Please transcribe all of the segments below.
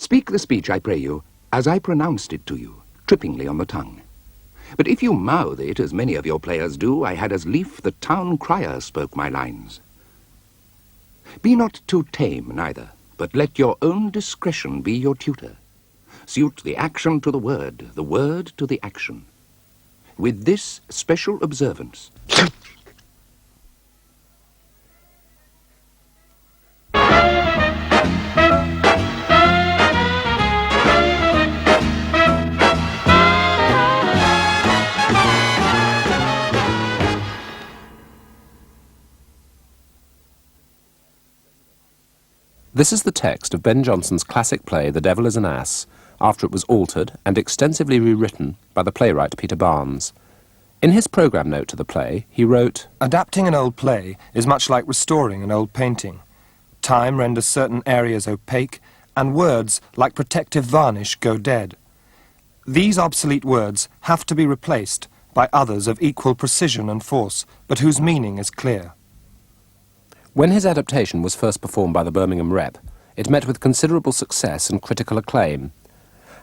Speak the speech, I pray you, as I pronounced it to you, trippingly on the tongue. But if you mouth it, as many of your players do, I had as lief the town crier spoke my lines. Be not too tame, neither, but let your own discretion be your tutor. Suit the action to the word to the action. With this special observance. This is the text of Ben Jonson's classic play The Devil is an Ass, after it was altered and extensively rewritten by the playwright Peter Barnes. In his programme note to the play, he wrote, "Adapting an old play is much like restoring an old painting. Time renders certain areas opaque, and words, like protective varnish, go dead. These obsolete words have to be replaced by others of equal precision and force, but whose meaning is clear." When his adaptation was first performed by the Birmingham Rep, it met with considerable success and critical acclaim.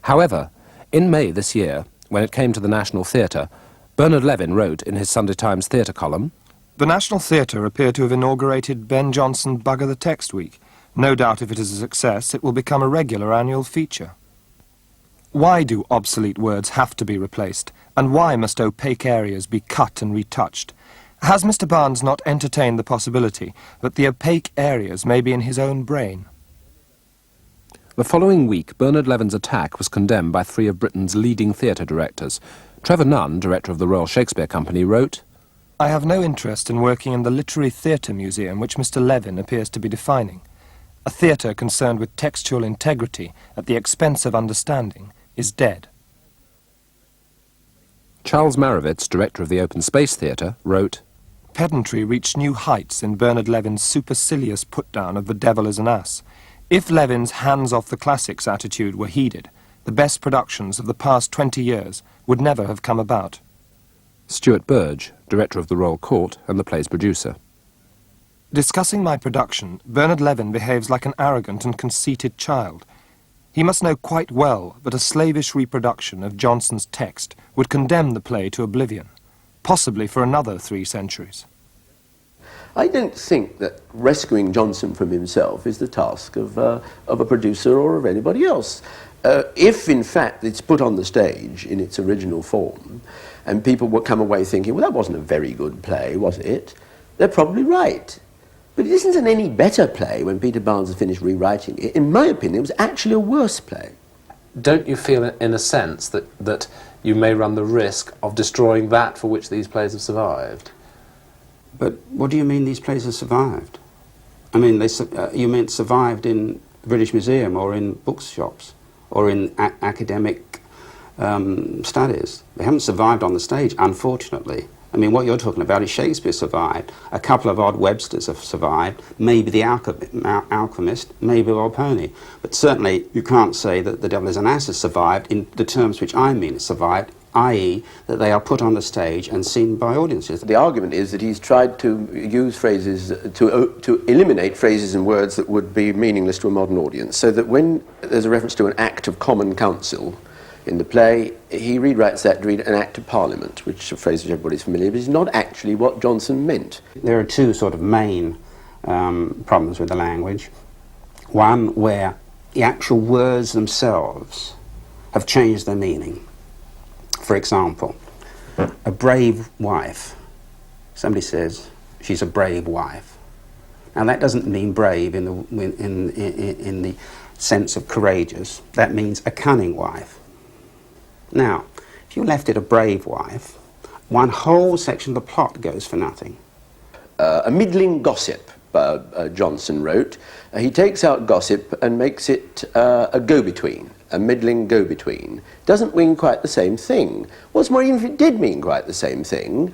However, in May this year, when it came to the National Theatre, Bernard Levin wrote in his Sunday Times Theatre column, "The National Theatre appear to have inaugurated Ben Jonson Bugger the Text Week. No doubt if it is a success, it will become a regular annual feature. Why do obsolete words have to be replaced, and why must opaque areas be cut and retouched? Has Mr. Barnes not entertained the possibility that the opaque areas may be in his own brain?" The following week, Bernard Levin's attack was condemned by three of Britain's leading theatre directors. Trevor Nunn, director of the Royal Shakespeare Company, wrote, "I have no interest in working in the Literary Theatre Museum which Mr. Levin appears to be defining. A theatre concerned with textual integrity at the expense of understanding is dead." Charles Marovitz, director of the Open Space Theatre, wrote, "Pedantry reached new heights in Bernard Levin's supercilious put-down of The Devil is an Ass. If Levin's hands-off-the-classics attitude were heeded, the best productions of the past 20 years would never have come about." Stuart Burge, director of the Royal Court and the play's producer. "Discussing my production, Bernard Levin behaves like an arrogant and conceited child. He must know quite well that a slavish reproduction of Jonson's text would condemn the play to oblivion, possibly for another 3 centuries. I don't think that rescuing Jonson from himself is the task of a producer or of anybody else. If, in fact, it's put on the stage in its original form, and people will come away thinking, well, that wasn't a very good play, was it? They're probably right. But it isn't an any better play when Peter Barnes has finished rewriting it. In my opinion, it was actually a worse play. Don't you feel, in a sense, that you may run the risk of destroying that for which these plays have survived? But what do you mean these plays have survived? I mean, you mean survived in the British Museum or in bookshops or in academic studies. They haven't survived on the stage, unfortunately. I mean, what you're talking about is Shakespeare survived. A couple of odd Websters have survived. Maybe The Alchemist, maybe Volpone. But certainly you can't say that The Devil is an Ass has survived in the terms which I mean it survived, i.e. that they are put on the stage and seen by audiences. The argument is that he's tried to use phrases, to eliminate phrases and words that would be meaningless to a modern audience, so that when there's a reference to an act of common council in the play, he rewrites that to read an act of parliament, which is a phrase which everybody's familiar with, is not actually what Jonson meant. There are 2 sort of main problems with the language. One where the actual words themselves have changed their meaning. For example, a brave wife. Somebody says she's a brave wife. Now that doesn't mean brave in the sense of courageous. That means a cunning wife. Now, if you left it a brave wife, one whole section of the plot goes for nothing. A middling gossip, Jonson wrote. He takes out gossip and makes it a go-between, a middling go-between. Doesn't mean quite the same thing. What's more, even if it did mean quite the same thing,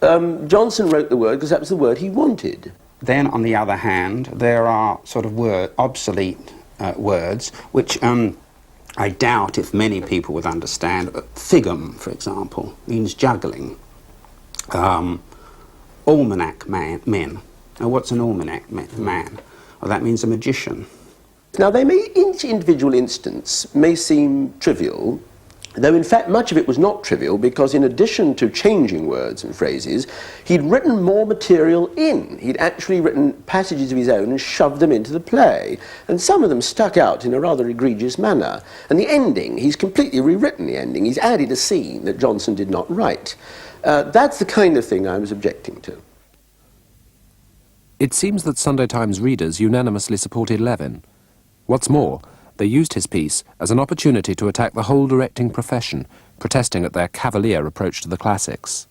Jonson wrote the word because that was the word he wanted. Then, on the other hand, there are sort of obsolete words, which I doubt if many people would understand. Thigum, for example, means juggling. Almanac men. Now, what's an almanac man? Well, that means a magician. Now, each individual instance may seem trivial, though in fact much of it was not trivial, because in addition to changing words and phrases, he'd written more material in. He'd actually written passages of his own and shoved them into the play, and some of them stuck out in a rather egregious manner. And the ending, he's completely rewritten the ending. He's added a scene that Jonson did not write. That's the kind of thing I was objecting to. It seems that Sunday Times readers unanimously supported Levin. What's more, they used his piece as an opportunity to attack the whole directing profession, protesting at their cavalier approach to the classics.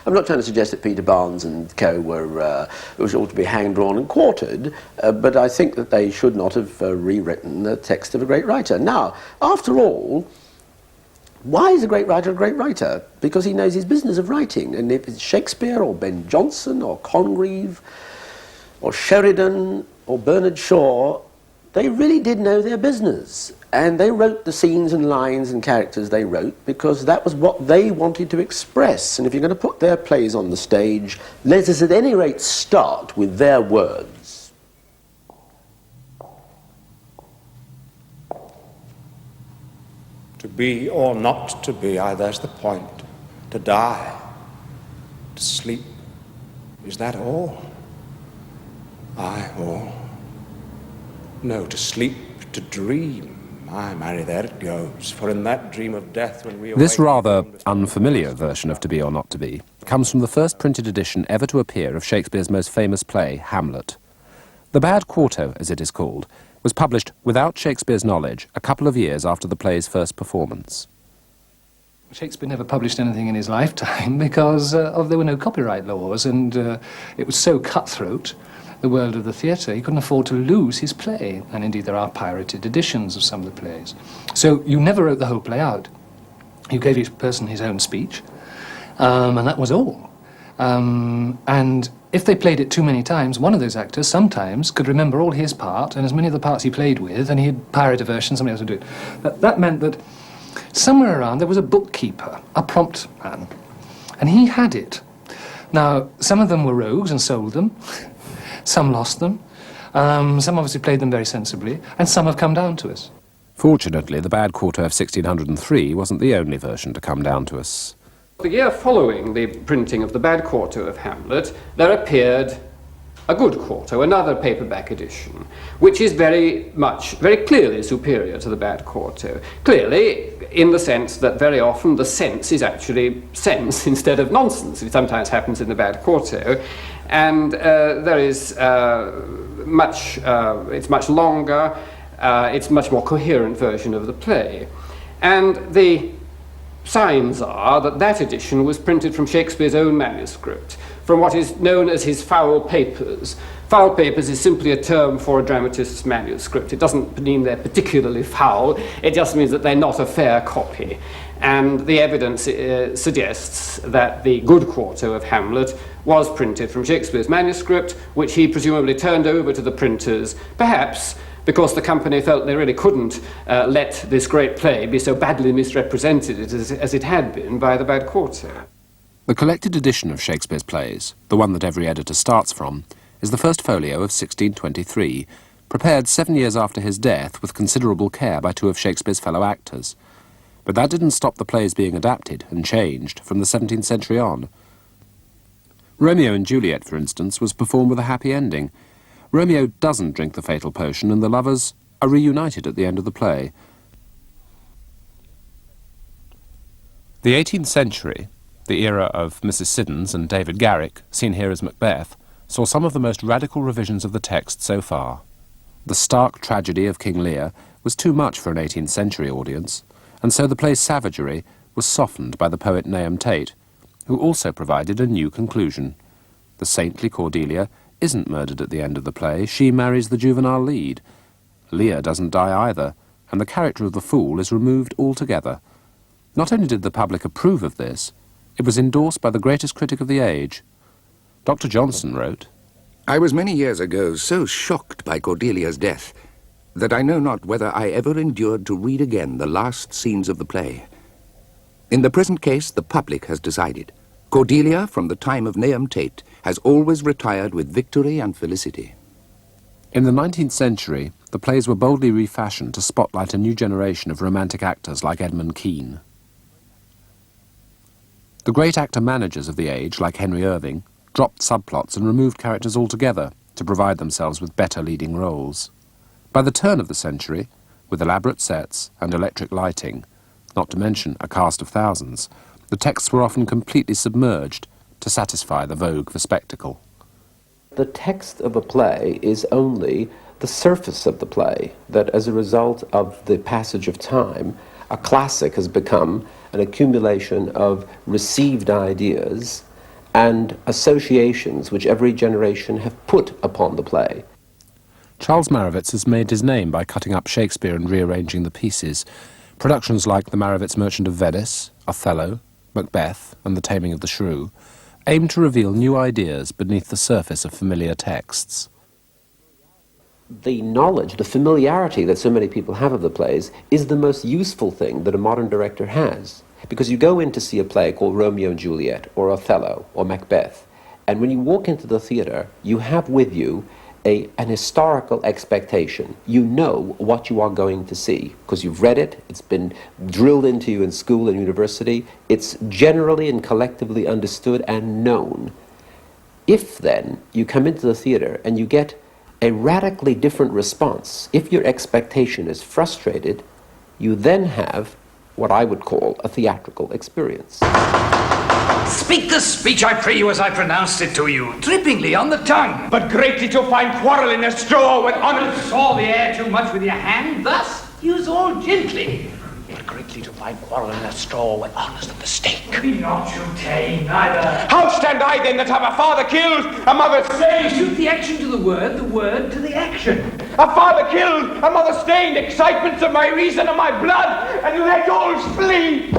I'm not trying to suggest that Peter Barnes and co. ought to be hanged, drawn and quartered, but I think that they should not have rewritten the text of a great writer. Now, after all, why is a great writer a great writer? Because he knows his business of writing, and if it's Shakespeare or Ben Jonson or Congreve or Sheridan or Bernard Shaw, they really did know their business, and they wrote the scenes and lines and characters they wrote because that was what they wanted to express. And if you're going to put their plays on the stage, let us at any rate start with their words. To be or not to be, there's the point. To die, to sleep, is that all? All. No, to sleep, to dream. Marry, there it goes. For in that dream of death when we This awaken rather from the- unfamiliar version of To Be or Not to Be comes from the first printed edition ever to appear of Shakespeare's most famous play, Hamlet. The Bad Quarto, as it is called, was published without Shakespeare's knowledge a couple of years after the play's first performance. Shakespeare never published anything in his lifetime because there were no copyright laws, and it was so cutthroat, the world of the theatre, he couldn't afford to lose his play. And indeed there are pirated editions of some of the plays. So you never wrote the whole play out. You gave each person his own speech, and that was all. And if they played it too many times, one of those actors sometimes could remember all his part and as many of the parts he played with, and he'd pirate a version, somebody else would do it. That meant that somewhere around there was a bookkeeper, a prompt man, and he had it. Now, some of them were rogues and sold them, some lost them, some obviously played them very sensibly, and some have come down to us. Fortunately, the Bad Quarto of 1603 wasn't the only version to come down to us. The year following the printing of the Bad Quarto of Hamlet, there appeared a Good Quarto, another paperback edition, which is very clearly superior to the Bad Quarto. Clearly, in the sense that very often the sense is actually sense instead of nonsense. It sometimes happens in the Bad Quarto. And there is it's much longer, it's a much more coherent version of the play. And the signs are that that edition was printed from Shakespeare's own manuscript, from what is known as his foul papers. Foul papers is simply a term for a dramatist's manuscript. It doesn't mean they're particularly foul, it just means that they're not a fair copy. And the evidence suggests that the Good Quarto of Hamlet was printed from Shakespeare's manuscript, which he presumably turned over to the printers, perhaps because the company felt they really couldn't let this great play be so badly misrepresented as it had been by the Bad Quarto. The collected edition of Shakespeare's plays, the one that every editor starts from, is the first folio of 1623, prepared 7 years after his death with considerable care by two of Shakespeare's fellow actors. But that didn't stop the plays being adapted and changed from the 17th century on. Romeo and Juliet, for instance, was performed with a happy ending. Romeo doesn't drink the fatal potion, and the lovers are reunited at the end of the play. The 18th century, the era of Mrs. Siddons and David Garrick, seen here as Macbeth, saw some of the most radical revisions of the text so far. The stark tragedy of King Lear was too much for an 18th century audience, and so the play's savagery was softened by the poet Nahum Tate, who also provided a new conclusion. The saintly Cordelia isn't murdered at the end of the play, she marries the juvenile lead. Lear doesn't die either, and the character of the fool is removed altogether. Not only did the public approve of this, it was endorsed by the greatest critic of the age. Dr. Johnson wrote, I was many years ago so shocked by Cordelia's death that I know not whether I ever endured to read again the last scenes of the play. In the present case, the public has decided. Cordelia, from the time of Nahum Tate, has always retired with victory and felicity. In the 19th century, the plays were boldly refashioned to spotlight a new generation of romantic actors like Edmund Kean. The great actor-managers of the age, like Henry Irving, dropped subplots and removed characters altogether to provide themselves with better leading roles. By the turn of the century, with elaborate sets and electric lighting, not to mention a cast of thousands, the texts were often completely submerged to satisfy the vogue for spectacle. The text of a play is only the surface of the play, that as a result of the passage of time, a classic has become an accumulation of received ideas and associations which every generation have put upon the play. Charles Marowitz has made his name by cutting up Shakespeare and rearranging the pieces. Productions like The Marowitz Merchant of Venice, Othello, Macbeth, and The Taming of the Shrew aim to reveal new ideas beneath the surface of familiar texts. The knowledge, the familiarity that so many people have of the plays is the most useful thing that a modern director has. Because you go in to see a play called Romeo and Juliet, or Othello, or Macbeth, and when you walk into the theatre, you have with you an historical expectation. You know what you are going to see, because you've read it, it's been drilled into you in school and university, it's generally and collectively understood and known. If then you come into the theatre and you get a radically different response, if your expectation is frustrated, you then have what I would call a theatrical experience. Speak the speech, I pray you, as I pronounced it to you, drippingly on the tongue. But greatly to find quarrel in a straw with honor. Saw the air too much with your hand, thus use all gently. But greatly to find quarrel in a straw when honest at the stake. Be not you tame, neither. How stand I then that have a father killed, a mother slain? Suit the action to the word to the action. A father killed, a mother stained, excitements of my reason and my blood, and let all flee.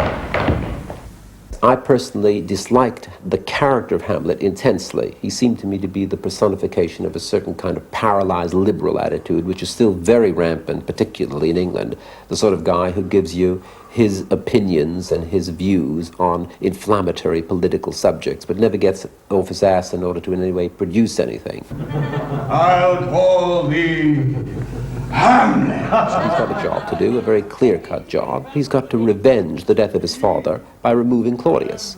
I personally disliked the character of Hamlet intensely. He seemed to me to be the personification of a certain kind of paralyzed liberal attitude, which is still very rampant, particularly in England. The sort of guy who gives you his opinions and his views on inflammatory political subjects, but never gets off his ass in order to in any way produce anything. I'll call thee Hamlet. He's got a job to do, a very clear-cut job. He's got to revenge the death of his father by removing Claudius.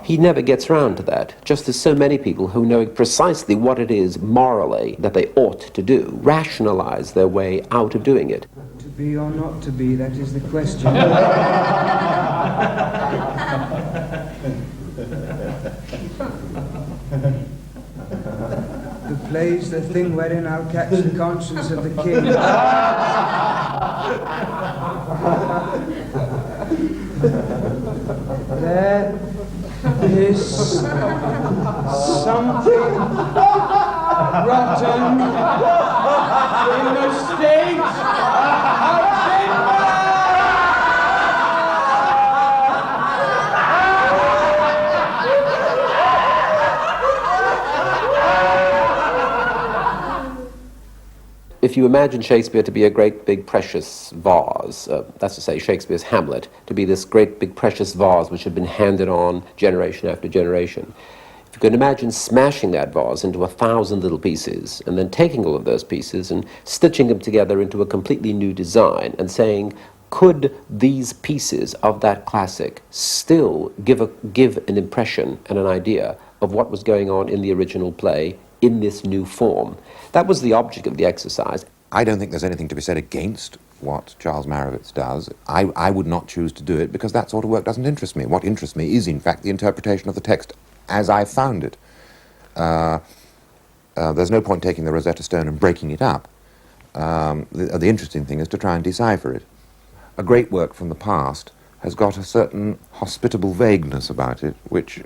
He never gets round to that, just as so many people who know precisely what it is morally that they ought to do rationalize their way out of doing it. To be or not to be, that is the question. The play's the thing wherein I'll catch the conscience of the king. There is something rotten in the state of If you imagine Shakespeare to be a great big precious vase, that's to say Shakespeare's Hamlet, to be this great big precious vase which had been handed on generation after generation, if you can imagine smashing that vase into 1,000 little pieces and then taking all of those pieces and stitching them together into a completely new design and saying, could these pieces of that classic still give an impression and an idea of what was going on in the original play in this new form? That was the object of the exercise. I don't think there's anything to be said against what Charles Marowitz does. I would not choose to do it because that sort of work doesn't interest me. What interests me is, in fact, the interpretation of the text as I found it. There's no point taking the Rosetta Stone and breaking it up. The interesting thing is to try and decipher it. A great work from the past has got a certain hospitable vagueness about it, which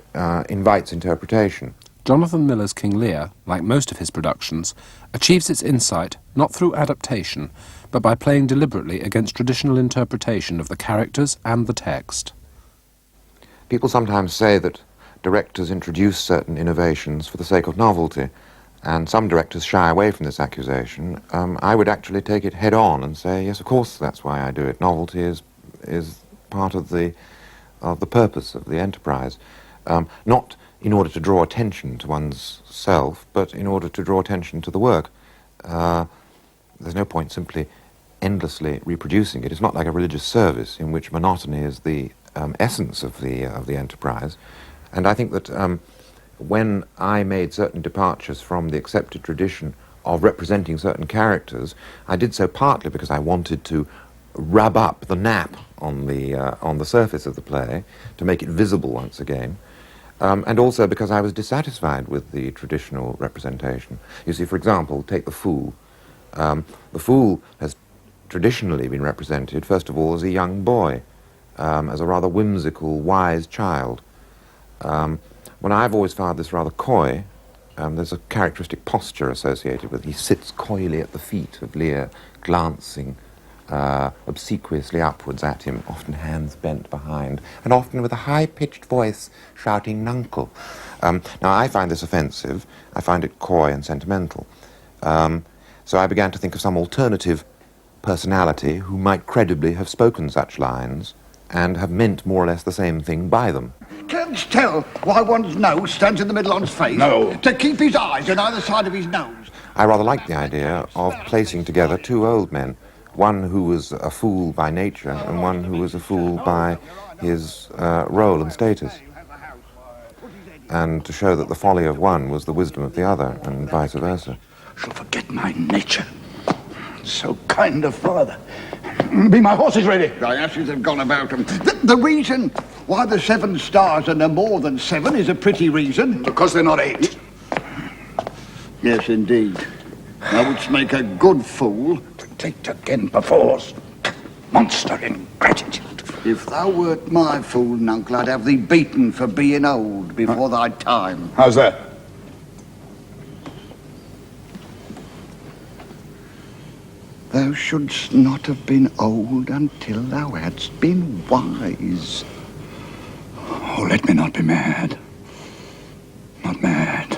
invites interpretation. Jonathan Miller's King Lear, like most of his productions, achieves its insight not through adaptation, but by playing deliberately against traditional interpretation of the characters and the text. People sometimes say that directors introduce certain innovations for the sake of novelty, and some directors shy away from this accusation. I would actually take it head on and say, yes, of course, that's why I do it. Novelty is part of the purpose of the enterprise. Not in order to draw attention to one's self, but in order to draw attention to the work. there's no point simply endlessly reproducing it. It's not like a religious service in which monotony is the essence of the enterprise. And I think that when I made certain departures from the accepted tradition of representing certain characters, I did so partly because I wanted to rub up the nap on the surface of the play to make it visible once again, and also because I was dissatisfied with the traditional representation. You see, for example, take the Fool. The Fool has traditionally been represented, first of all, as a young boy, as a rather whimsical, wise child. When I've always found this rather coy, there's a characteristic posture associated with it. He sits coyly at the feet of Lear, glancing obsequiously upwards at him, often hands bent behind, and often with a high-pitched voice shouting "Nuncle." Now, I find this offensive. I find it coy and sentimental. So I began to think of some alternative personality who might credibly have spoken such lines and have meant more or less the same thing by them. Can't you tell why one's nose stands in the middle of one's face? No. To keep his eyes on either side of his nose. I rather like the idea of placing together two old men, one who was a fool by nature and one who was a fool by his role and status, and to show that the folly of one was the wisdom of the other, and vice versa. Shall forget my nature. So kind of father. Be my horses ready? My asses have gone about them. The reason why the 7 stars are no more than 7 is a pretty reason. Because they're not 8. Yes, indeed. Thou wouldst make a good fool. Take again perforce. Monster ingratitude. If thou wert my fool, Nuncle, I'd have thee beaten for being old before thy time. How's that? Thou shouldst not have been old until thou hadst been wise. Oh, let me not be mad. Not mad.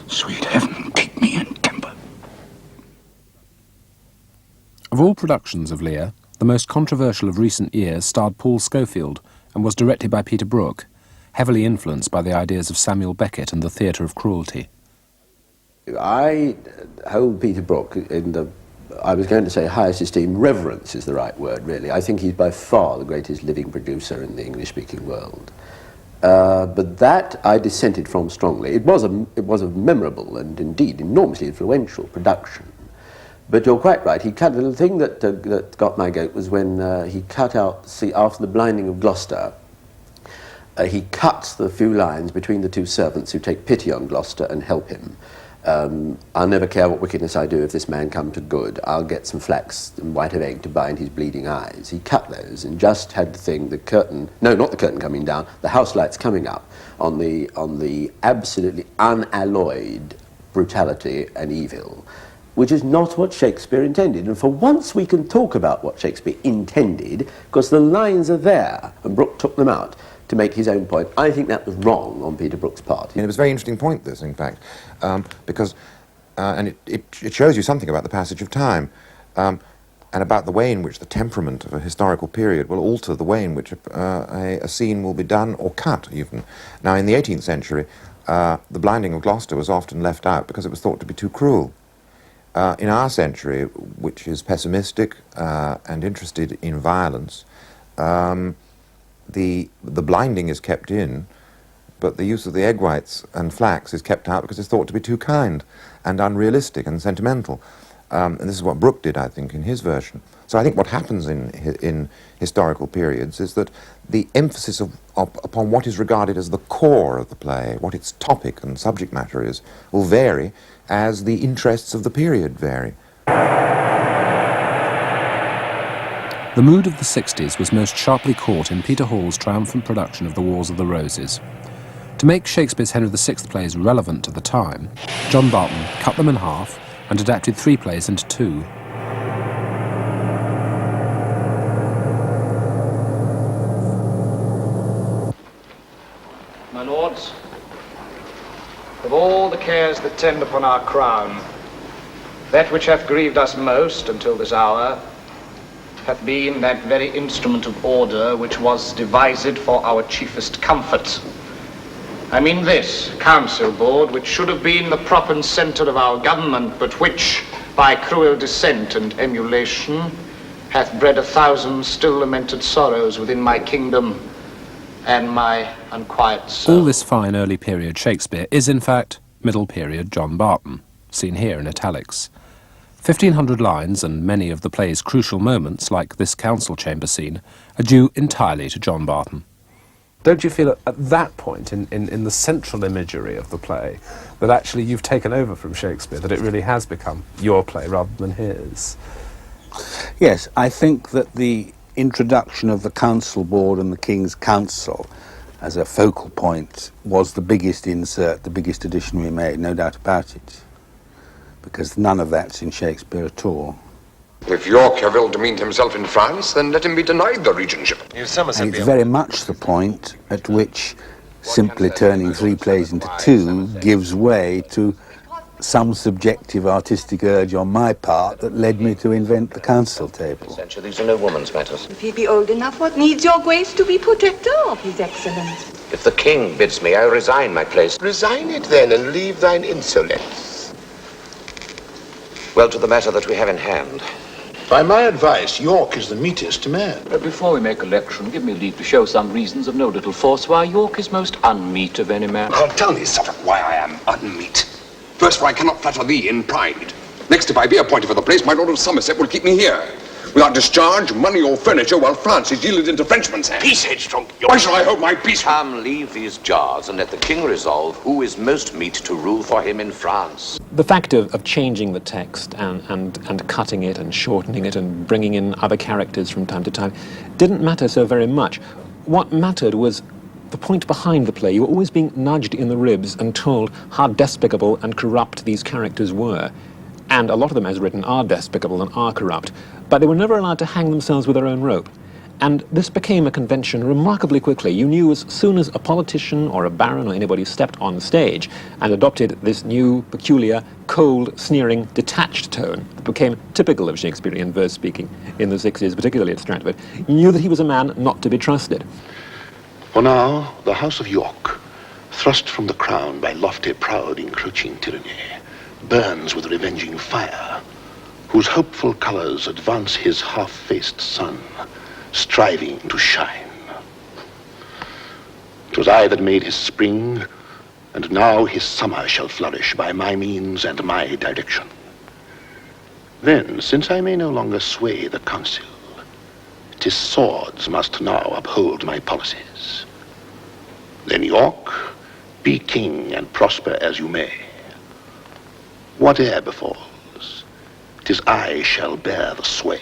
Sweet heaven, keep me in temper. Of all productions of Lear, the most controversial of recent years starred Paul Schofield and was directed by Peter Brook, heavily influenced by the ideas of Samuel Beckett and the theatre of cruelty. I hold Peter Brook in the, I was going to say highest esteem. Reverence is the right word, really. I think he's by far the greatest living producer in the English-speaking world. But that I dissented from strongly. It was a memorable and indeed enormously influential production. But you're quite right. He cut the thing that got my goat was when he cut out. See, after the blinding of Gloucester, he cuts the few lines between the two servants who take pity on Gloucester and help him. I'll never care what wickedness I do if this man come to good. I'll get some flax and white of egg to bind his bleeding eyes. He cut those and just had the thing, the curtain, no, not the curtain coming down, the house lights coming up on the absolutely unalloyed brutality and evil, which is not what Shakespeare intended. And for once we can talk about what Shakespeare intended, because the lines are there, and Brooke took them out to make his own point. I think that was wrong on Peter Brook's part. And it was a very interesting point, this, in fact, because, and it shows you something about the passage of time, and about the way in which the temperament of a historical period will alter the way in which a scene will be done or cut, even. Now, in the 18th century, the blinding of Gloucester was often left out because it was thought to be too cruel. In our century, which is pessimistic and interested in violence, the blinding is kept in, but the use of the egg whites and flax is kept out because it's thought to be too kind and unrealistic and sentimental. And this is what Brooke did, I think, in his version. So I think what happens in historical periods is that the emphasis upon what is regarded as the core of the play, what its topic and subject matter is, will vary as the interests of the period vary. The mood of the 60s was most sharply caught in Peter Hall's triumphant production of The Wars of the Roses. To make Shakespeare's Henry VI plays relevant to the time, John Barton cut them in half and adapted 3 plays into 2. My lords, of all the cares that tend upon our crown, that which hath grieved us most until this hour hath been that very instrument of order which was devised for our chiefest comfort, I mean this council board, which should have been the prop and centre of our government, but which, by cruel dissent and emulation, hath bred 1,000 still lamented sorrows within my kingdom and my unquiet soul. All this fine early period Shakespeare is, in fact, middle period John Barton, seen here in italics. 1,500 lines and many of the play's crucial moments, like this council chamber scene, are due entirely to John Barton. Don't you feel at that point, in the central imagery of the play, that actually you've taken over from Shakespeare, that it really has become your play rather than his? Yes, I think that the introduction of the council board and the King's Council as a focal point was the biggest insert, the biggest addition we made, no doubt about it, because none of that's in Shakespeare at all. If York have ill-demeaned himself in France, then let him be denied the regentship. And it's very much the point at which simply turning 3 plays into 2 gives way to some subjective artistic urge on my part that led me to invent the council table. These are no woman's matters. If he be old enough, what needs your grace to be protector of his excellence? If the king bids me, I resign my place. Resign it then, and leave thine insolence. Well, to the matter that we have in hand. By my advice, York is the meetest man. Before we make election, give me leave to show some reasons of no little force why York is most unmeet of any man. I'll tell thee, Suffolk, why I am unmeet. First, for I cannot flatter thee in pride. Next, if I be appointed for the place, my Lord of Somerset will keep me here, without discharge, money, or furniture, while France is yielded into Frenchmen's hands. Peace, headstrong. Why shall I hold my peace? Come, leave these jars, and let the king resolve who is most meet to rule for him in France. The fact of changing the text and cutting it and shortening it and bringing in other characters from time to time didn't matter so very much. What mattered was the point behind the play. You were always being nudged in the ribs and told how despicable and corrupt these characters were. And a lot of them, as written, are despicable and are corrupt, but they were never allowed to hang themselves with their own rope. And this became a convention remarkably quickly. You knew as soon as a politician or a baron or anybody stepped on stage and adopted this new, peculiar, cold, sneering, detached tone that became typical of Shakespearean verse speaking in the 60s, particularly at Stratford, you knew that he was a man not to be trusted. For now, the House of York, thrust from the crown by lofty, proud, encroaching tyranny, burns with revenging fire, whose hopeful colours advance his half-faced sun, striving to shine. 'Twas I that made his spring, and now his summer shall flourish by my means and my direction. Then, since I may no longer sway the council, 'tis swords must now uphold my policies. Then, York, be king and prosper as you may. Whate'er befalls, 'tis I shall bear the sway.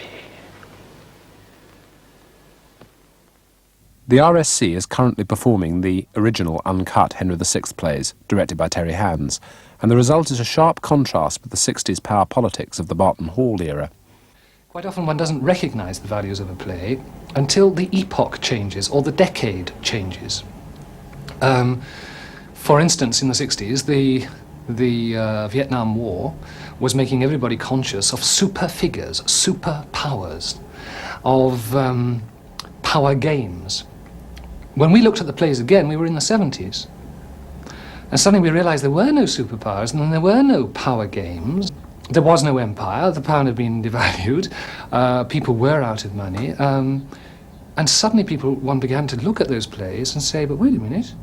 The RSC is currently performing the original uncut Henry VI plays, directed by Terry Hands, and the result is a sharp contrast with the 60s power politics of the Barton Hall era. Quite often one doesn't recognise the values of a play until the epoch changes or the decade changes. For instance, in the 60s, the Vietnam War was making everybody conscious of super figures, super powers, of power games. When we looked at the plays again, we were in the 70s. And suddenly we realised there were no superpowers and there were no power games. There was no empire, the pound had been devalued, people were out of money, and suddenly one began to look at those plays and say, but wait a minute,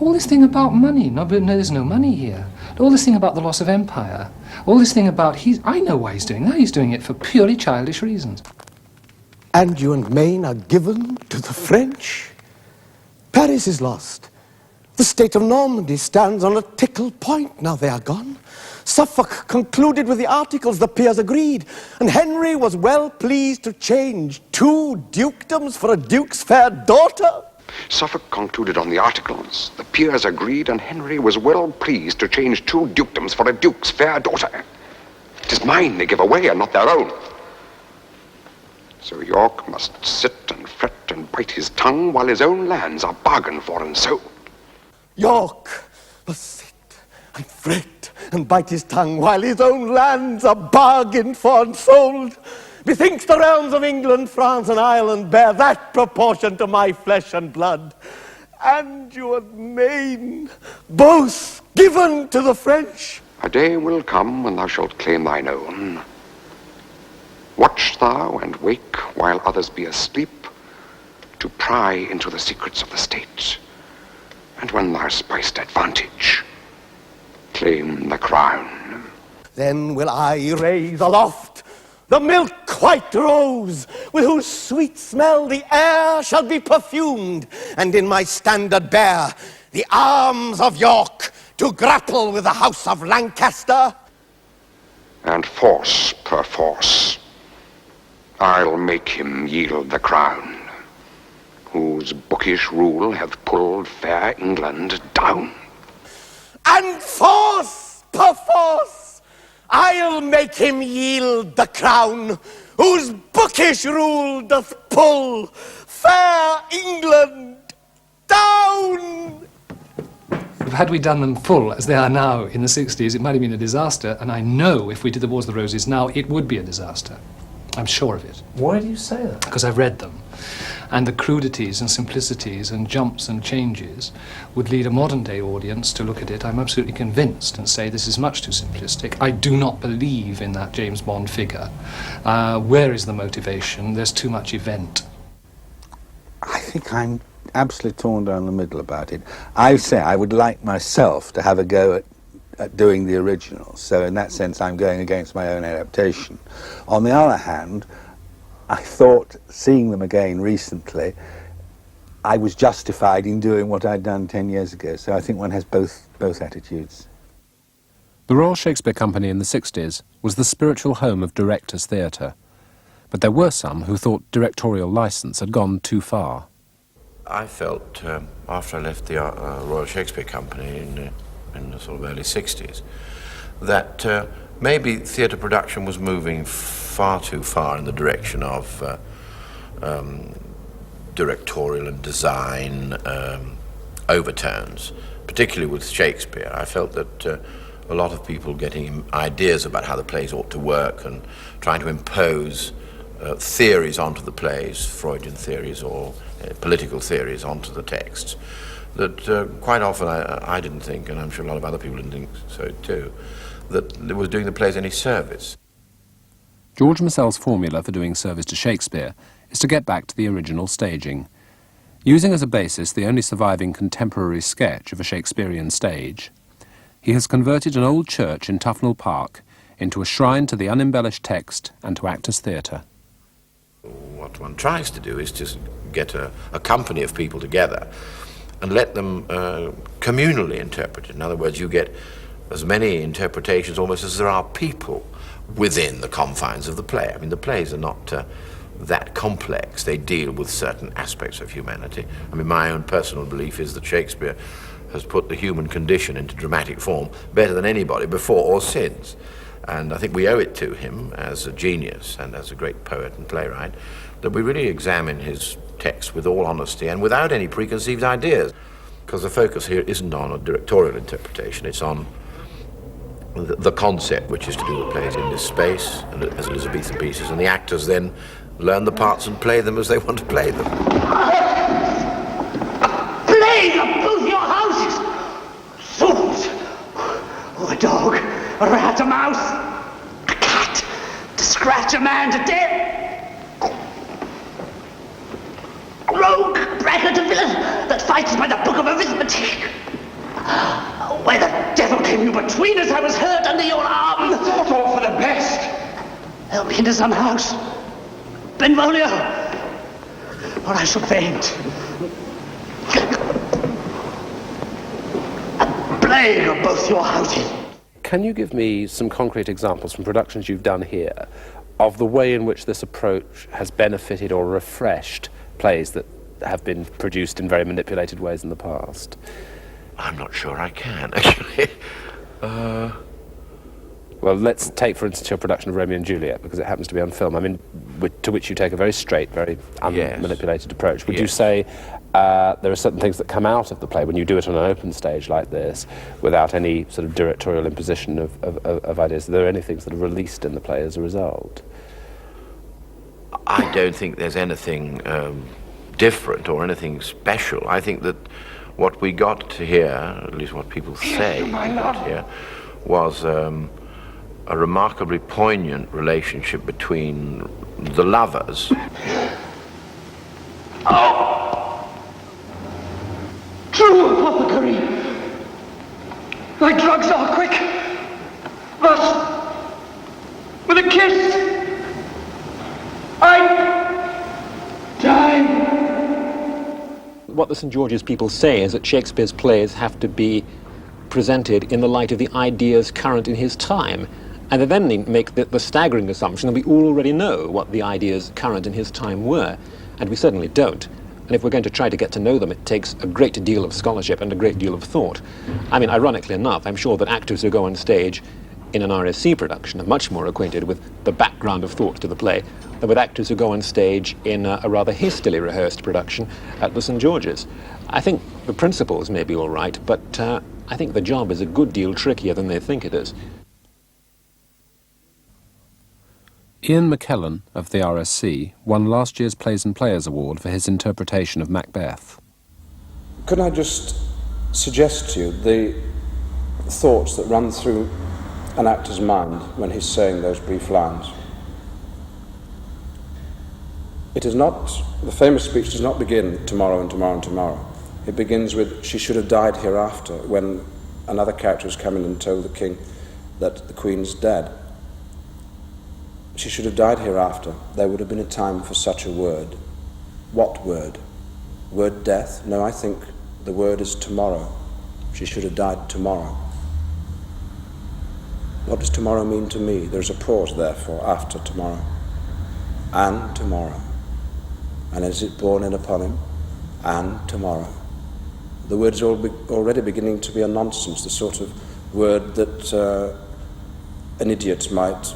all this thing about money, no, there's no money here. All this thing about the loss of empire, all this thing about, I know why he's doing that, he's doing it for purely childish reasons. Anjou and Maine are given to the French. Paris is lost. The state of Normandy stands on a tickle point. Now they are gone. Suffolk concluded with the articles, the peers agreed, and Henry was well pleased to change 2 dukedoms for a duke's fair daughter. Suffolk concluded on the articles, the peers agreed, and Henry was well pleased to change 2 dukedoms for a duke's fair daughter. 'Tis mine they give away, and not their own. So York must sit and fret and bite his tongue while his own lands are bargained for and sold. York must sit and fret and bite his tongue while his own lands are bargained for and sold. Methinks the realms of England, France, and Ireland bear that proportion to my flesh and blood. Anjou and Maine, both given to the French. A day will come when thou shalt claim thine own. Watch thou and wake while others be asleep, to pry into the secrets of the state. And when thou spiced advantage, claim the crown. Then will I raise aloft the milk-white rose, with whose sweet smell the air shall be perfumed, and in my standard bear the arms of York, to grapple with the house of Lancaster. And force perforce, I'll make him yield the crown, whose bookish rule hath pulled fair England down. And force perforce, I'll make him yield the crown, whose bookish rule doth pull fair England down. Had we done them full, as they are now in the 60s, it might have been a disaster, and I know if we did the Wars of the Roses now, it would be a disaster. I'm sure of it. Why do you say that? Because I've read them. And the crudities and simplicities and jumps and changes would lead a modern-day audience to look at it, I'm absolutely convinced, and say this is much too simplistic. I do not believe in that James Bond figure. Where is the motivation? There's too much event. I think I'm absolutely torn down the middle about it. I say I would like myself to have a go at doing the original, so in that sense I'm going against my own adaptation. On the other hand, I thought, seeing them again recently, I was justified in doing what I'd done 10 years ago, so I think one has both attitudes. The Royal Shakespeare Company in the 60s was the spiritual home of directors' theatre, but there were some who thought directorial licence had gone too far. I felt, after I left the Royal Shakespeare Company in the sort of early 60s, that maybe theatre production was moving far too far in the direction of directorial and design overtones, particularly with Shakespeare. I felt that a lot of people getting ideas about how the plays ought to work and trying to impose theories onto the plays, Freudian theories or political theories onto the texts, that quite often I didn't think, and I'm sure a lot of other people didn't think so too, that it was doing the plays any service. George Massel's formula for doing service to Shakespeare is to get back to the original staging. Using as a basis the only surviving contemporary sketch of a Shakespearean stage, he has converted an old church in Tufnell Park into a shrine to the unembellished text and to actors' theatre. What one tries to do is just get a company of people together and let them communally interpret it. In other words, you get as many interpretations almost as there are people within the confines of the play. I mean, the plays are not that complex. They deal with certain aspects of humanity. I mean, my own personal belief is that Shakespeare has put the human condition into dramatic form better than anybody before or since. And I think we owe it to him as a genius and as a great poet and playwright that we really examine his text with all honesty and without any preconceived ideas. Because the focus here isn't on a directorial interpretation, it's on the concept, which is to do the plays in this space and as Elizabethan pieces, and the actors then learn the parts and play them as they want to play them. Plague of both your houses! Fools! Oh, a dog, a rat, a mouse, a cat, to scratch a man to death! Rogue, braggart, a villain that fights by the book of arithmetic! Why the devil came you between us? I was hurt under your arm! You thought all for the best! Help me into some house. Benvolio! Or I shall faint. A plague of both your houses. Can you give me some concrete examples from productions you've done here of the way in which this approach has benefited or refreshed plays that have been produced in very manipulated ways in the past? I'm not sure I can, actually. Well, let's take, for instance, your production of Romeo and Juliet, because it happens to be on film. I mean, to which you take a very straight, very unmanipulated approach. Would you say there are certain things that come out of the play when you do it on an open stage like this, without any sort of directorial imposition of ideas? Are there any things that are released in the play as a result? I don't think there's anything different or anything special. I think that what we got to hear, at least what people say we got here, was a remarkably poignant relationship between the lovers. Oh! True apothecary! Thy drugs are quick. Thus, with a kiss, I die. What the St. George's people say is that Shakespeare's plays have to be presented in the light of the ideas current in his time. And they then make the staggering assumption that we all already know what the ideas current in his time were. And we certainly don't. And if we're going to try to get to know them, it takes a great deal of scholarship and a great deal of thought. I mean, ironically enough, I'm sure that actors who go on stage in an RSC production are much more acquainted with the background of thought to the play than with actors who go on stage in a rather hastily rehearsed production at the St. George's. I think the principles may be all right, but I think the job is a good deal trickier than they think it is. Ian McKellen of the RSC won last year's Plays and Players Award for his interpretation of Macbeth. Could I just suggest to you the thoughts that run through an actor's mind when he's saying those brief lines? It is not, the famous speech does not begin tomorrow and tomorrow and tomorrow. It begins with, she should have died hereafter, when another character has come in and told the king that the queen's dead. She should have died hereafter. There would have been a time for such a word. What word? Word death? No, I think the word is tomorrow. She should have died tomorrow. What does tomorrow mean to me? There's a pause, therefore, after tomorrow. And tomorrow. And is it borne in upon him? And tomorrow. The word is already beginning to be a nonsense, the sort of word that an idiot might,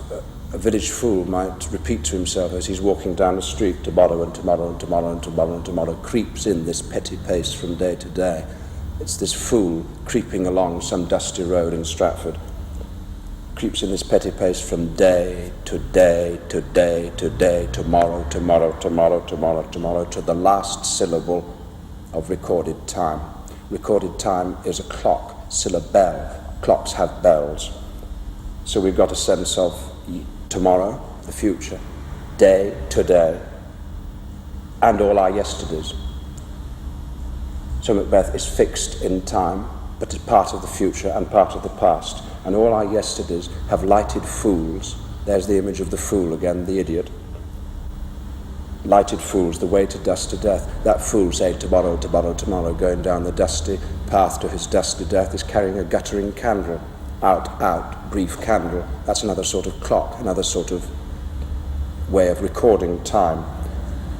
a village fool might repeat to himself as he's walking down the street. Tomorrow and tomorrow and tomorrow and tomorrow and tomorrow creeps in this petty pace from day to day. It's this fool creeping along some dusty road in Stratford. Creeps in this petty pace from day to day to day to day, tomorrow, tomorrow, tomorrow, tomorrow, tomorrow, to the last syllable of recorded time. Recorded time is a clock, still a bell. Clocks have bells. So we've got a sense of tomorrow, the future, day, today, and all our yesterdays. So Macbeth is fixed in time, but is part of the future and part of the past. And all our yesterdays have lighted fools. There's the image of the fool again, the idiot. Lighted fools, the way to dust to death. That fool saying tomorrow, tomorrow, tomorrow, going down the dusty path to his dusty death, is carrying a guttering candle. Out, out, brief candle. That's another sort of clock, another sort of way of recording time.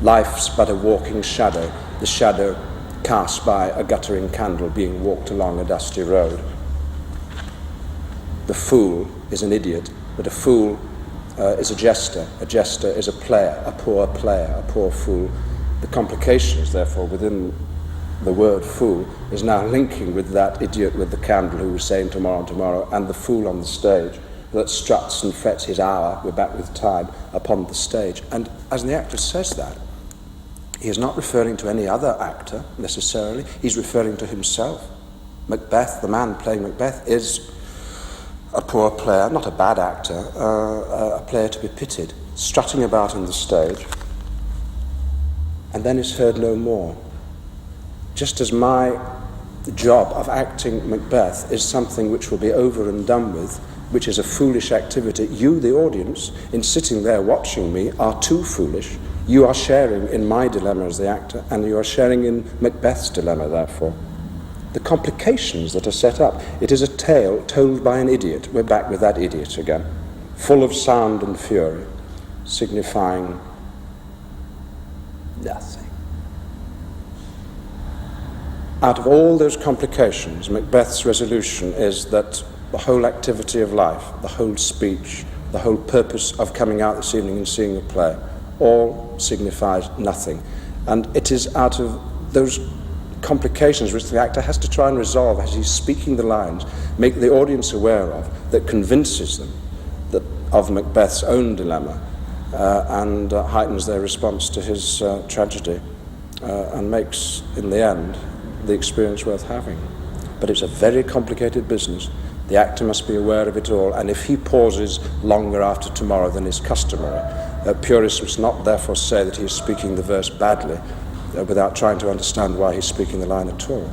Life's but a walking shadow, the shadow cast by a guttering candle being walked along a dusty road. The fool is an idiot, but a fool is a jester. A jester is a player, a poor fool. The complications, therefore, within the word fool is now linking with that idiot with the candle who was saying tomorrow and tomorrow, and the fool on the stage that struts and frets his hour, we're back with time, upon the stage. And as the actor says that, he is not referring to any other actor necessarily, he's referring to himself. Macbeth, the man playing Macbeth, is a poor player, not a bad actor, a player to be pitied, strutting about on the stage, and then is heard no more. Just as my job of acting Macbeth is something which will be over and done with, which is a foolish activity, you, the audience, in sitting there watching me, are too foolish. You are sharing in my dilemma as the actor, and you are sharing in Macbeth's dilemma, therefore. The complications that are set up, it is a tale told by an idiot. We're back with that idiot again, full of sound and fury, signifying nothing. Out of all those complications, Macbeth's resolution is that the whole activity of life, the whole speech, the whole purpose of coming out this evening and seeing the play, all signifies nothing. And it is out of those complications which the actor has to try and resolve as he's speaking the lines, make the audience aware of, that convinces them that of Macbeth's own dilemma and heightens their response to his tragedy and makes, in the end, the experience worth having. But it's a very complicated business. The actor must be aware of it all, and if he pauses longer after tomorrow than is customary, purists must not therefore say that he is speaking the verse badly without trying to understand why he's speaking the line at all.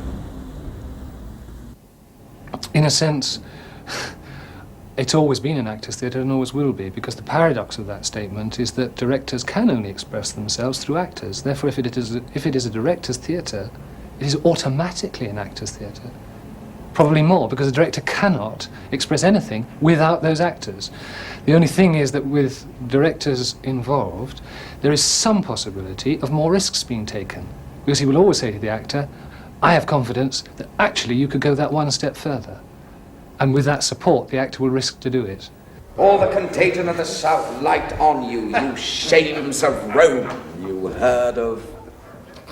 In a sense, it's always been an actor's theatre and always will be, because the paradox of that statement is that directors can only express themselves through actors. Therefore, if it is a director's theatre, it is automatically an actor's theatre. Probably more, because a director cannot express anything without those actors. The only thing is that with directors involved, there is some possibility of more risks being taken, because he will always say to the actor, I have confidence that actually you could go that one step further. And with that support, the actor will risk to do it. All the contagion of the South light on you, you shames of Rome. You herd of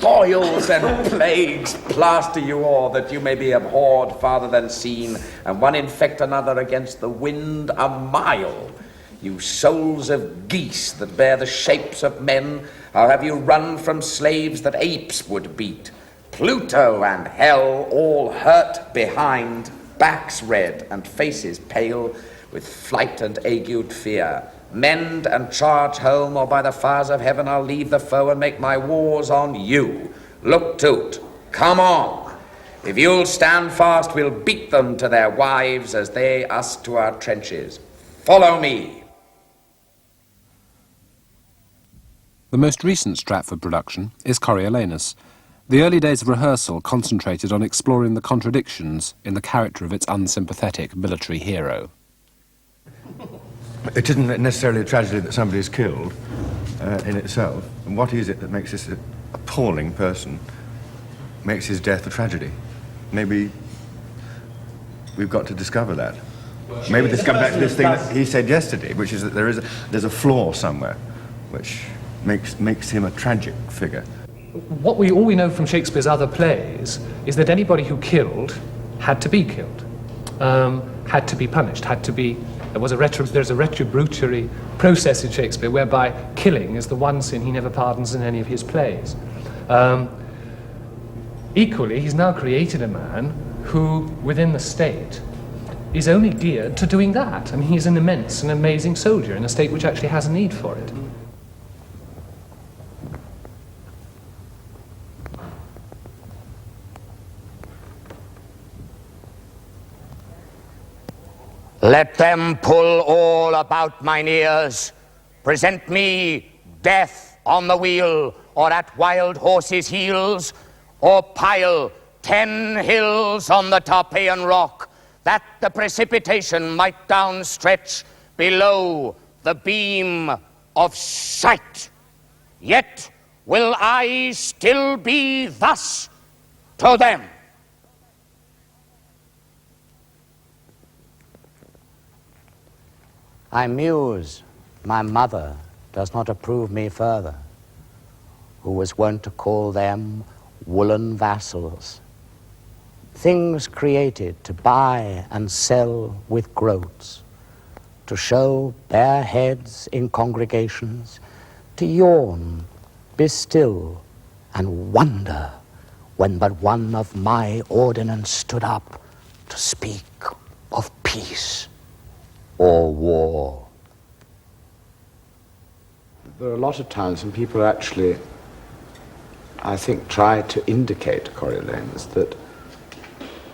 boils and plagues plaster you all, that you may be abhorred farther than seen, and one infect another against the wind a mile. You souls of geese that bear the shapes of men, how have you run from slaves that apes would beat? Pluto and hell all hurt behind, backs red and faces pale, with flight and agued fear. Mend and charge home, or by the fires of heaven I'll leave the foe and make my wars on you. Look to't, come on. If you'll stand fast, we'll beat them to their wives as they us to our trenches. Follow me. The most recent Stratford production is Coriolanus. The early days of rehearsal concentrated on exploring the contradictions in the character of its unsympathetic military hero. It isn't necessarily a tragedy that somebody is killed in itself. And what is it that makes this appalling person, makes his death a tragedy? Maybe we've got to discover that. Maybe this comes back to this thing that he said yesterday, which is that there's a flaw somewhere which makes him a tragic figure. All we know from Shakespeare's other plays is that anybody who killed had to be killed, had to be punished, there's a retributory process in Shakespeare whereby killing is the one sin he never pardons in any of his plays. Equally, he's now created a man who, within the state, is only geared to doing that. I mean, he's an immense and amazing soldier in a state which actually has a need for it. Let them pull all about mine ears, present me death on the wheel, or at wild horses' heels, or pile 10 hills on the Tarpeian rock, that the precipitation might down stretch below the beam of sight. Yet will I still be thus to them. I muse, my mother does not approve me further, who was wont to call them woolen vassals, things created to buy and sell with groats, to show bare heads in congregations, to yawn, be still, and wonder when but one of my ordinance stood up to speak of peace or war. There are a lot of times when people actually, I think, try to indicate to Coriolanus that,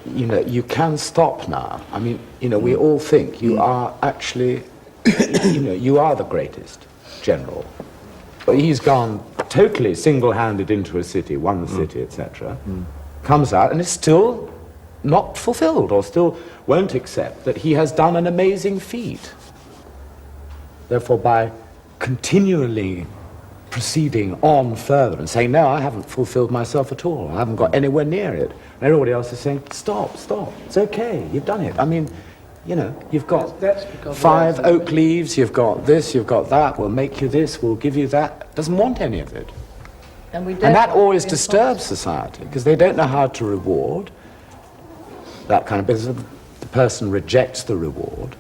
you know, you can stop now. I mean, you know, we all think you are actually, you know, you are the greatest general. But he's gone totally single-handed into a city, one city, etc., comes out and is still not fulfilled, or still won't accept that he has done an amazing feat. Therefore, by continually proceeding on further and saying, no, I haven't fulfilled myself at all, I haven't got anywhere near it, and everybody else is saying, stop, it's okay, you've done it. I mean, you know, you've got 5 oak leaves, you've got this, you've got that, we'll make you this, we'll give you that. Doesn't want any of it. And that always disturbs society, because they don't know how to reward that kind of business. The person rejects the reward,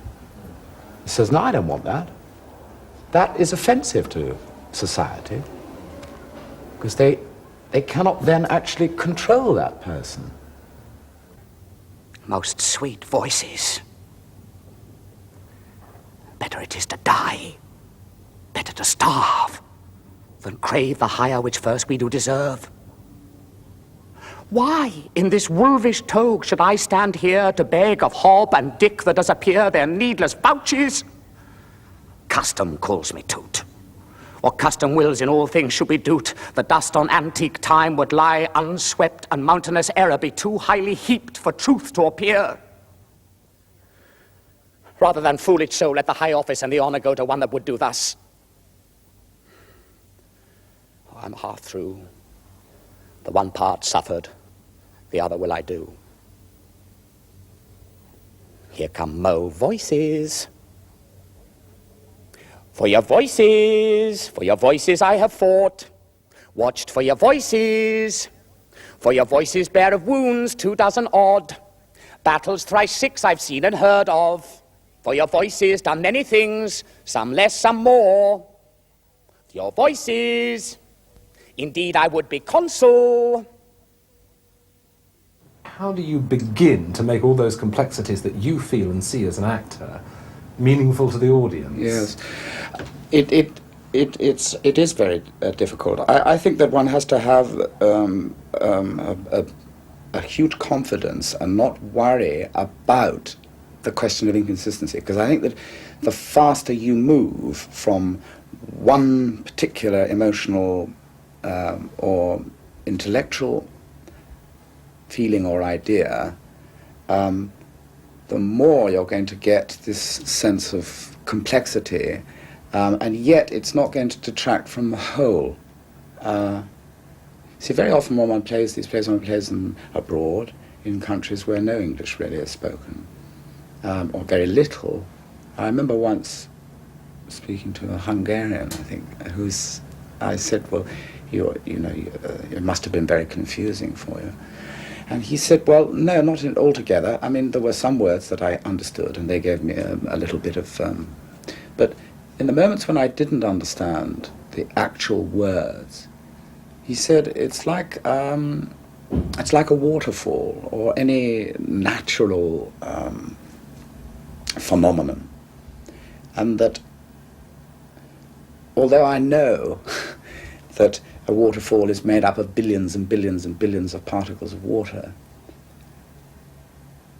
says, no, I don't want that. That is offensive to society, because they they cannot then actually control that person. Most sweet voices. Better it is to die, better to starve, than crave the hire which first we do deserve. Why, in this wolvish togue, should I stand here to beg of Hob and Dick that does appear their needless vouches? Custom calls me to't. What custom wills in all things should be do't. The dust on antique time would lie unswept, and mountainous error be too highly heaped for truth to appear. Rather than fool it so, let the high office and the honor go to one that would do thus. Oh, I'm half through. The one part suffered, the other will I do. Here come mo voices. For your voices I have fought, watched for your voices bare of wounds 24 odd, battles thrice 6 I've seen and heard of, for your voices done many things, some less, some more. Your voices, indeed I would be consul. How do you begin to make all those complexities that you feel and see as an actor meaningful to the audience? Yes, it is very difficult. I think that one has to have a huge confidence and not worry about the question of inconsistency, because I think that the faster you move from one particular emotional or intellectual feeling or idea, the more you're going to get this sense of complexity, and yet it's not going to detract from the whole. See, very often when one plays these plays, one plays them abroad, in countries where no English really is spoken, or very little. I remember once speaking to a Hungarian, I think, I said, well, it must have been very confusing for you. And he said, well, no, not altogether. I mean, there were some words that I understood, and they gave me a little bit of... but in the moments when I didn't understand the actual words, he said, it's like a waterfall or any natural phenomenon. And that although I know that a waterfall is made up of billions and billions and billions of particles of water,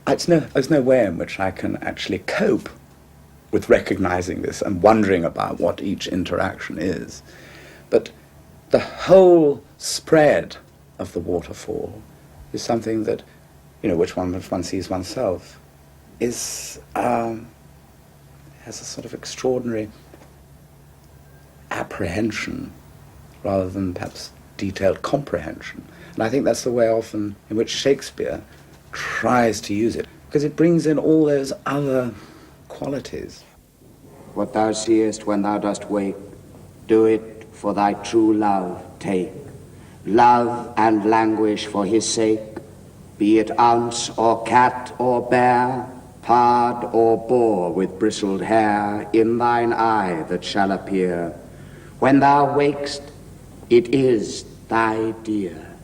there's no way in which I can actually cope with recognizing this and wondering about what each interaction is. But the whole spread of the waterfall is something that, which if one sees oneself, is has a sort of extraordinary apprehension rather than perhaps detailed comprehension. And I think that's the way often in which Shakespeare tries to use it, because it brings in all those other qualities. What thou seest when thou dost wake, do it for thy true love take. Love and languish for his sake, be it ounce or cat or bear, pard or boar with bristled hair, in thine eye that shall appear. When thou wakest, it is thy dear.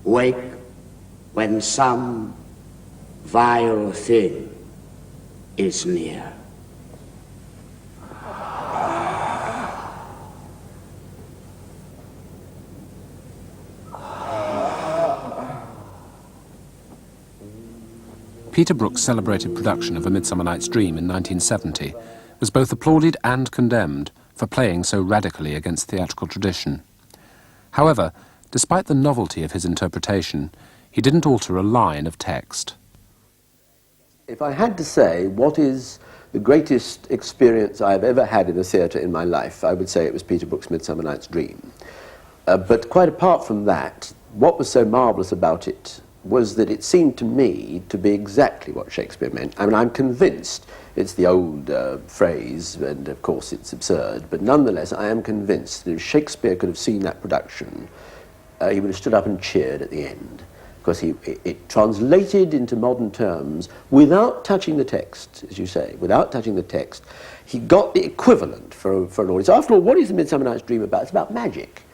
Wake when some vile thing is near. Peter Brook's celebrated production of A Midsummer Night's Dream in 1970 was both applauded and condemned for playing so radically against theatrical tradition. However, despite the novelty of his interpretation, he didn't alter a line of text. If I had to say what is the greatest experience I've ever had in a theatre in my life, I would say it was Peter Brook's Midsummer Night's Dream. But quite apart from that, what was so marvellous about it was that it seemed to me to be exactly what Shakespeare meant. I mean, I'm convinced it's the old phrase, and of course it's absurd, but nonetheless I am convinced that if Shakespeare could have seen that production, he would have stood up and cheered at the end, because it translated into modern terms without touching the text, as you say, without touching the text. He got the equivalent for an audience. After all, what is The Midsummer Night's Dream about? It's about magic.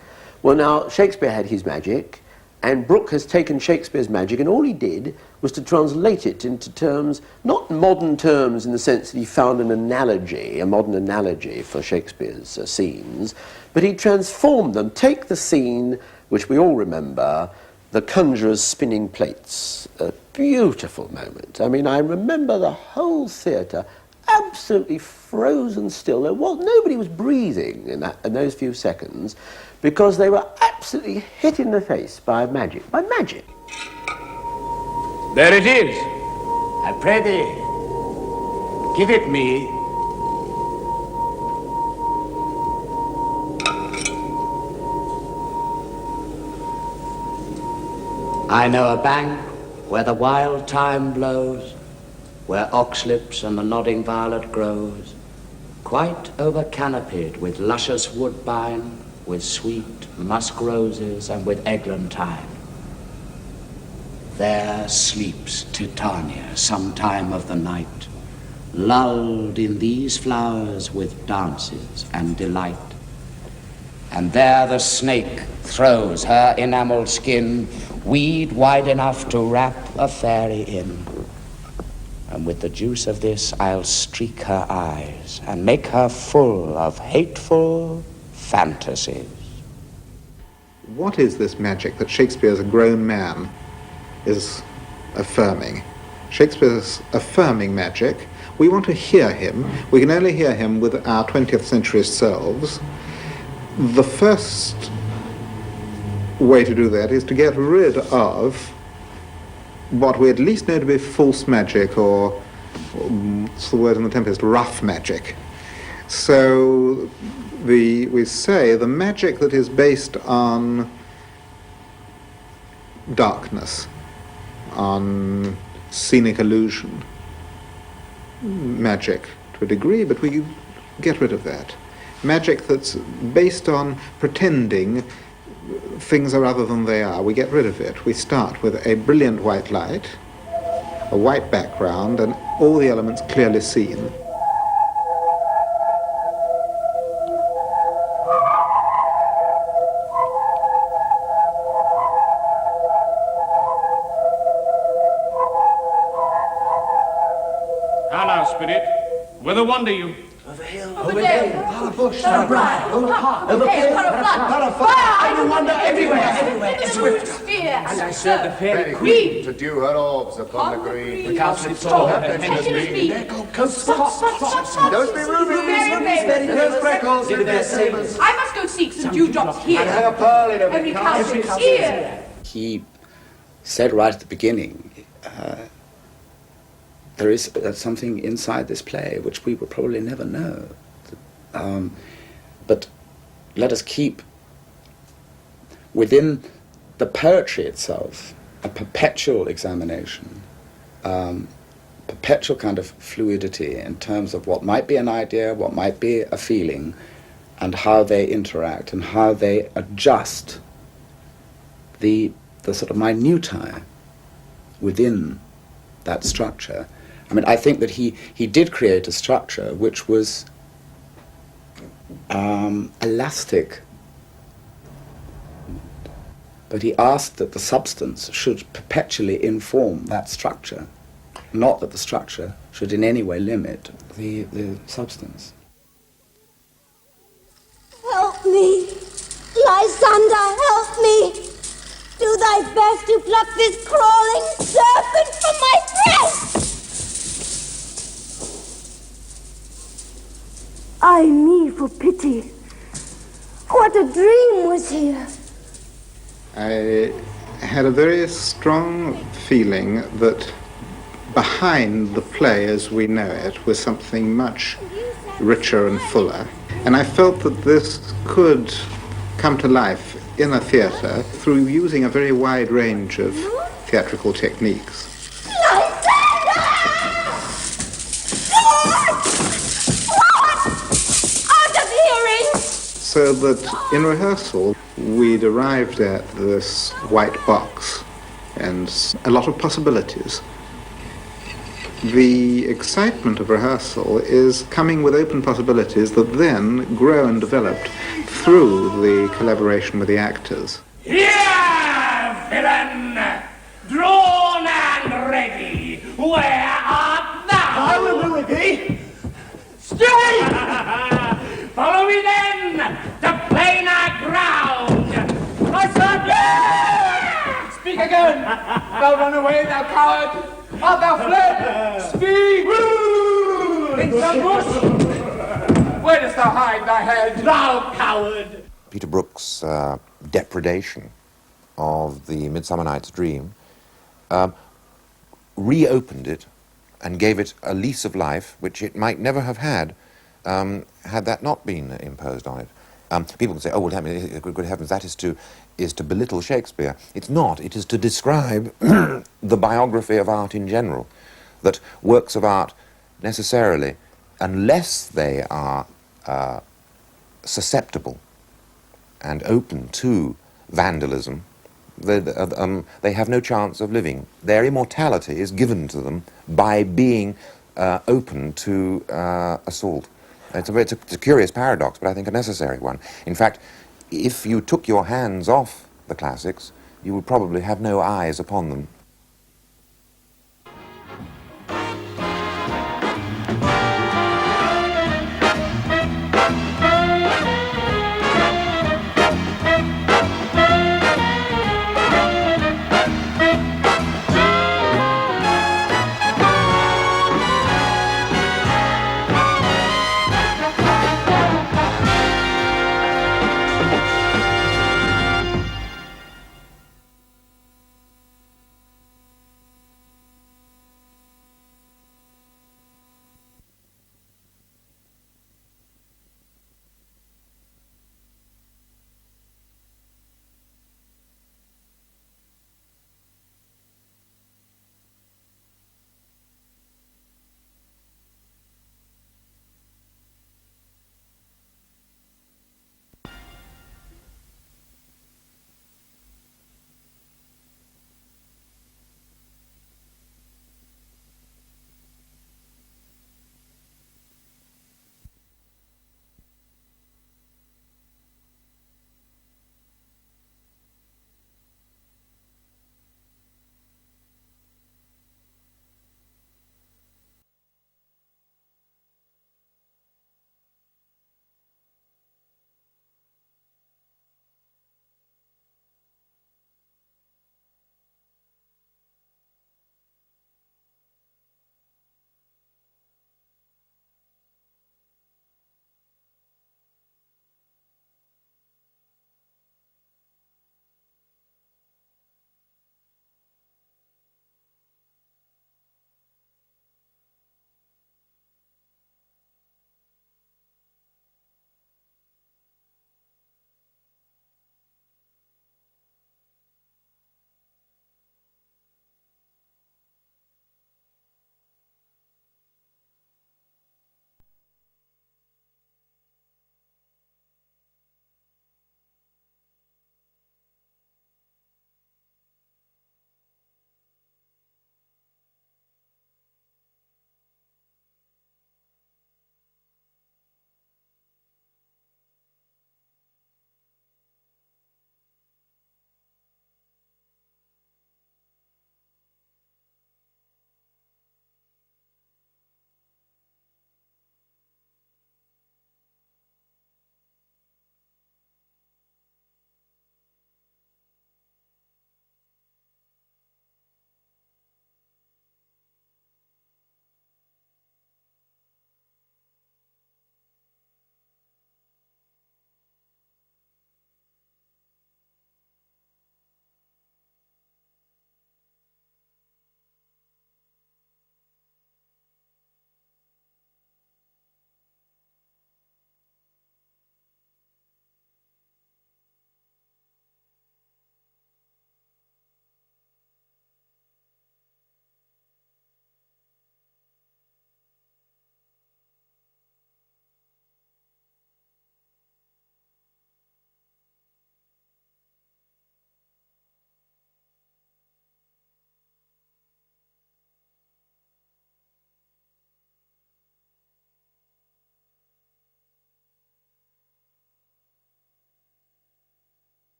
Well, now, Shakespeare had his magic, and Brooke has taken Shakespeare's magic, and all he did was to translate it into terms, not modern terms in the sense that he found an analogy, a modern analogy for Shakespeare's scenes, but he transformed them. Take the scene, which we all remember, the conjurer's spinning plates. A beautiful moment. I mean, I remember the whole theatre absolutely frozen still. Nobody was breathing in those few seconds, because they were absolutely hit in the face by magic. By magic. There it is. I pray thee, give it me. I know a bank where the wild thyme blows, where oxlips and the nodding violet grows, quite over-canopied with luscious woodbine, with sweet musk roses and with eglantine. There sleeps Titania some time of the night, lulled in these flowers with dances and delight. And there the snake throws her enamelled skin, weed wide enough to wrap a fairy in. And with the juice of this I'll streak her eyes and make her full of hateful fantasies. What is this magic that Shakespeare as a grown man is affirming? Shakespeare's affirming magic. We want to hear him. We can only hear him with our 20th century selves. The first way to do that is to get rid of what we at least know to be false magic, or what's the word in the Tempest, rough magic. So we say the magic that is based on darkness, on scenic illusion, magic to a degree, but we get rid of that. Magic that's based on pretending things are other than they are, we get rid of it. We start with a brilliant white light, a white background, and all the elements clearly seen. How now, spirit? Whither wander you? Over hill, over dale, over bush, over briar, over park, over pale, over fire. I will wander everywhere, swift. And I serve the fairy queen to dew her orbs upon the green. The cowslip tall, her pensioners mean. There go coats, spots. Those be rubies, those freckles in their sabres. I must go seek some dewdrops here. And her pearl in every cowslip's ear. He said right at the beginning, there is something inside this play which we will probably never know. But let us keep within the poetry itself a perpetual examination, perpetual kind of fluidity in terms of what might be an idea, what might be a feeling, and how they interact and how they adjust the sort of minutiae within that structure. I mean, I think that he did create a structure which was elastic, but he asked that the substance should perpetually inform that structure, not that the structure should in any way limit the substance. Help me, Lysander, help me! Do thy best to pluck this crawling serpent from my breast! Ay me, for pity. What a dream was here. I had a very strong feeling that behind the play as we know it was something much richer and fuller. And I felt that this could come to life in a theatre through using a very wide range of theatrical techniques. So that in rehearsal, we'd arrived at this white box and a lot of possibilities. the excitement of rehearsal is coming with open possibilities that then grow and develop through the collaboration with the actors. Here, villain! Drawn and ready! Where art thou? I will be with thee! Stay! Follow me then to plainer ground! I said, speak again! Thou run away, thou coward! Art thou fled? Speak! In some bush? Where dost thou hide thy head? Thou coward! Peter Brook's depredation of the Midsummer Night's Dream reopened it and gave it a lease of life which it might never have had had that not been imposed on it. People can say, oh, well, good heavens, that is to belittle Shakespeare. It's not. It is to describe the biography of art in general, that works of art necessarily, unless they are susceptible and open to vandalism, they have no chance of living. Their immortality is given to them by being open to assault. It's a curious paradox, but I think a necessary one. In fact, if you took your hands off the classics, you would probably have no eyes upon them